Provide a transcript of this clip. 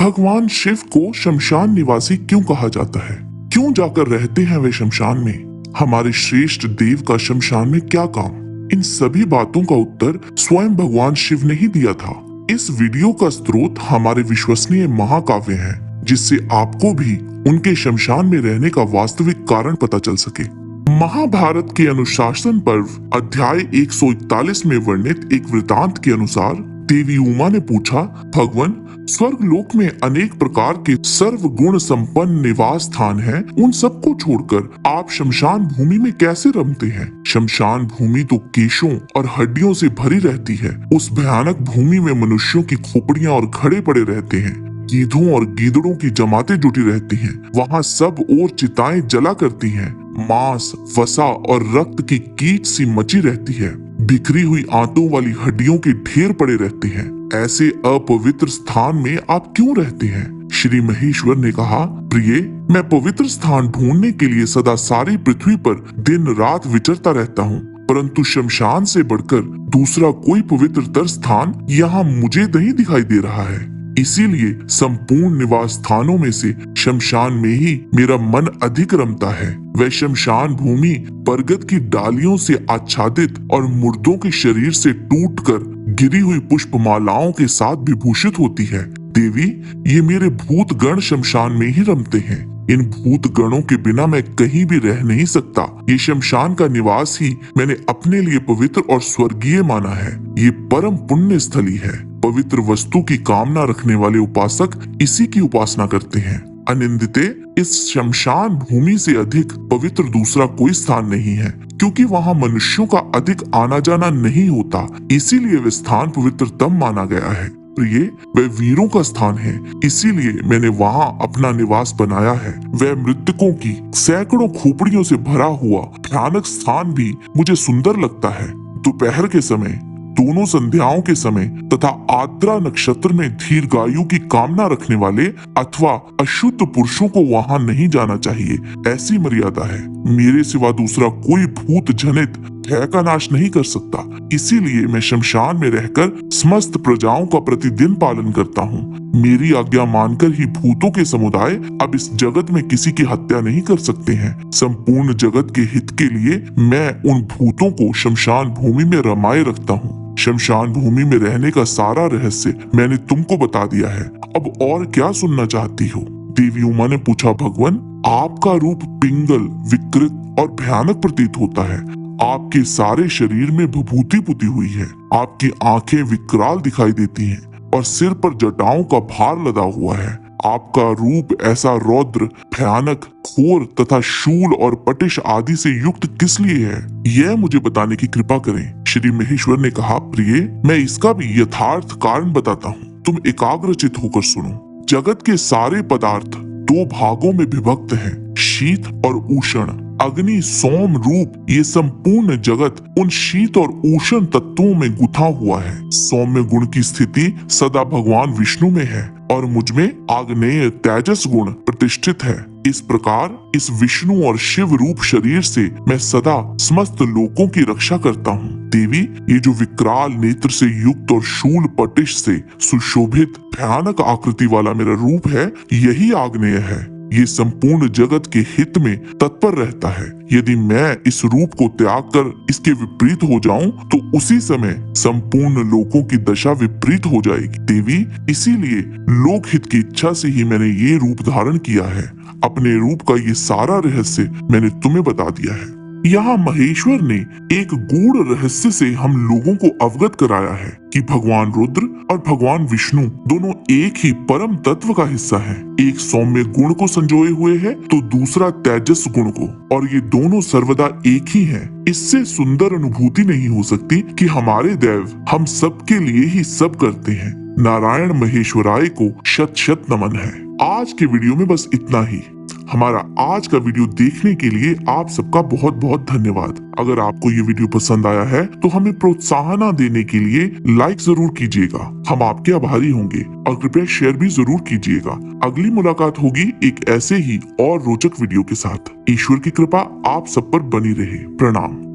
भगवान शिव को शमशान निवासी क्यों कहा जाता है? क्यों जाकर रहते हैं वे शमशान में? हमारे श्रेष्ठ देव का शमशान में क्या काम? इन सभी बातों का उत्तर स्वयं भगवान शिव ने ही दिया था। इस वीडियो का स्रोत हमारे विश्वसनीय महाकाव्य हैं, जिससे आपको भी उनके शमशान में रहने का वास्तविक कारण पता चल सके। महाभारत के अनुशासन पर्व अध्याय 141 में वर्णित एक वृतांत के अनुसार देवी उमा ने पूछा, भगवान, स्वर्ग लोक में अनेक प्रकार के सर्व गुण संपन्न निवास स्थान हैं, उन सबको छोड़कर आप शमशान भूमि में कैसे रमते हैं? शमशान भूमि तो केशों और हड्डियों से भरी रहती है। उस भयानक भूमि में मनुष्यों की खोपड़ियां और घड़े पड़े रहते हैं, गीधों और गीदड़ों की जमातें जुटी रहती हैं। वहाँ सब ओर चिताएं जला करती हैं, मांस, वसा और रक्त की कीच सी मची रहती है, बिखरी हुई आंतों वाली हड्डियों के ढेर पड़े रहते हैं। ऐसे अपवित्र स्थान में आप क्यों रहते हैं? श्री महेश्वर ने कहा, प्रिय, मैं पवित्र स्थान ढूंढने के लिए सदा सारी पृथ्वी पर दिन रात विचरता रहता हूँ, परंतु शमशान से बढ़कर दूसरा कोई पवित्रतर स्थान यहाँ मुझे नहीं दिखाई दे रहा है। इसीलिए संपूर्ण निवास स्थानों में से शमशान में ही मेरा मन अधिक रमता है। वह शमशान भूमि बरगद की डालियों से आच्छादित और मुर्दों के शरीर से टूटकर गिरी हुई पुष्पमालाओं के साथ विभूषित होती है। देवी, ये मेरे भूत गण शमशान में ही रमते हैं। इन भूत गणों के बिना मैं कहीं भी रह नहीं सकता। ये शमशान का निवास ही मैंने अपने लिए पवित्र और स्वर्गीय माना है। ये परम पुण्य स्थली है। पवित्र वस्तु की कामना रखने वाले उपासक इसी की उपासना करते हैं। अनिंदिते, इस शमशान भूमि से अधिक पवित्र दूसरा कोई स्थान नहीं है, क्योंकि वहाँ मनुष्यों का अधिक आना जाना नहीं होता। इसीलिए वह स्थान पवित्रतम माना गया है। प्रिय, वह वीरों का स्थान है, इसीलिए मैंने वहाँ अपना निवास बनाया है। वह मृतकों की सैकड़ों खोपड़ियों से भरा हुआ भयानक स्थान भी मुझे सुंदर लगता है। दोपहर के समय, दोनों संध्याओं के समय तथा आद्रा नक्षत्र में दीर्घायु की कामना रखने वाले अथवा अशुद्ध पुरुषों को वहां नहीं जाना चाहिए, ऐसी मर्यादा है। मेरे सिवा दूसरा कोई भूत जनित भय का नाश नहीं कर सकता। इसीलिए मैं शमशान में रहकर समस्त प्रजाओं का प्रतिदिन पालन करता हूँ। मेरी आज्ञा मानकर ही भूतों के समुदाय अब इस जगत में किसी की हत्या नहीं कर सकते हैं। संपूर्ण जगत के हित के लिए मैं उन भूतों को शमशान भूमि में रमाए रखता हूँ। शमशान भूमि में रहने का सारा रहस्य मैंने तुमको बता दिया है। अब और क्या सुनना चाहती हो? देवी उमा ने पूछा, भगवान, आपका रूप पिंगल, विकृत और भयानक प्रतीत होता है। आपके सारे शरीर में विभूति पुती हुई है। आपकी आंखें विकराल दिखाई देती हैं और सिर पर जटाओं का भार लदा हुआ है। आपका रूप ऐसा रौद्र, भयानक, घोर तथा शूल और पटिश आदि से युक्त किस लिए है, यह मुझे बताने की कृपा करें। श्री महेश्वर ने कहा, प्रिय, मैं इसका भी यथार्थ कारण बताता हूँ। तुम एकाग्रचित होकर सुनो। जगत के सारे पदार्थ दो भागों में विभक्त हैं, शीत और उष्ण। अग्नि, सोम, रूप, ये संपूर्ण जगत उन शीत और उष्ण तत्वों में गुथा हुआ है। सौम्य गुण की स्थिति सदा भगवान विष्णु में है और मुझ में आग्नेय तेजस गुण प्रतिष्ठित है। इस प्रकार इस विष्णु और शिव रूप शरीर से मैं सदा समस्त लोकों की रक्षा करता हूँ। देवी, ये जो विकराल नेत्र से युक्त और शूल पटिश से सुशोभित भयानक आकृति वाला मेरा रूप है, यही आग्नेय है। ये संपूर्ण जगत के हित में तत्पर रहता है। यदि मैं इस रूप को त्याग कर इसके विपरीत हो जाऊं, तो उसी समय संपूर्ण लोकों की दशा विपरीत हो जाएगी। देवी, इसीलिए लोकहित की इच्छा से ही मैंने ये रूप धारण किया है। अपने रूप का ये सारा रहस्य मैंने तुम्हें बता दिया है। यहाँ महेश्वर ने एक गूढ़ रहस्य से हम लोगों को अवगत कराया है कि भगवान रुद्र और भगवान विष्णु दोनों एक ही परम तत्व का हिस्सा हैं। एक सौम्य गुण को संजोए हुए है तो दूसरा तेजस गुण को, और ये दोनों सर्वदा एक ही हैं। इससे सुंदर अनुभूति नहीं हो सकती कि हमारे देव हम सबके लिए ही सब करते हैं। नारायण महेश्वराय को शत शत नमन है। आज के वीडियो में बस इतना ही। हमारा आज का वीडियो देखने के लिए आप सबका बहुत बहुत धन्यवाद। अगर आपको ये वीडियो पसंद आया है तो हमें प्रोत्साहन देने के लिए लाइक जरूर कीजिएगा। हम आपके आभारी होंगे और कृपया शेयर भी जरूर कीजिएगा। अगली मुलाकात होगी एक ऐसे ही और रोचक वीडियो के साथ। ईश्वर की कृपा आप सब पर बनी रहे। प्रणाम।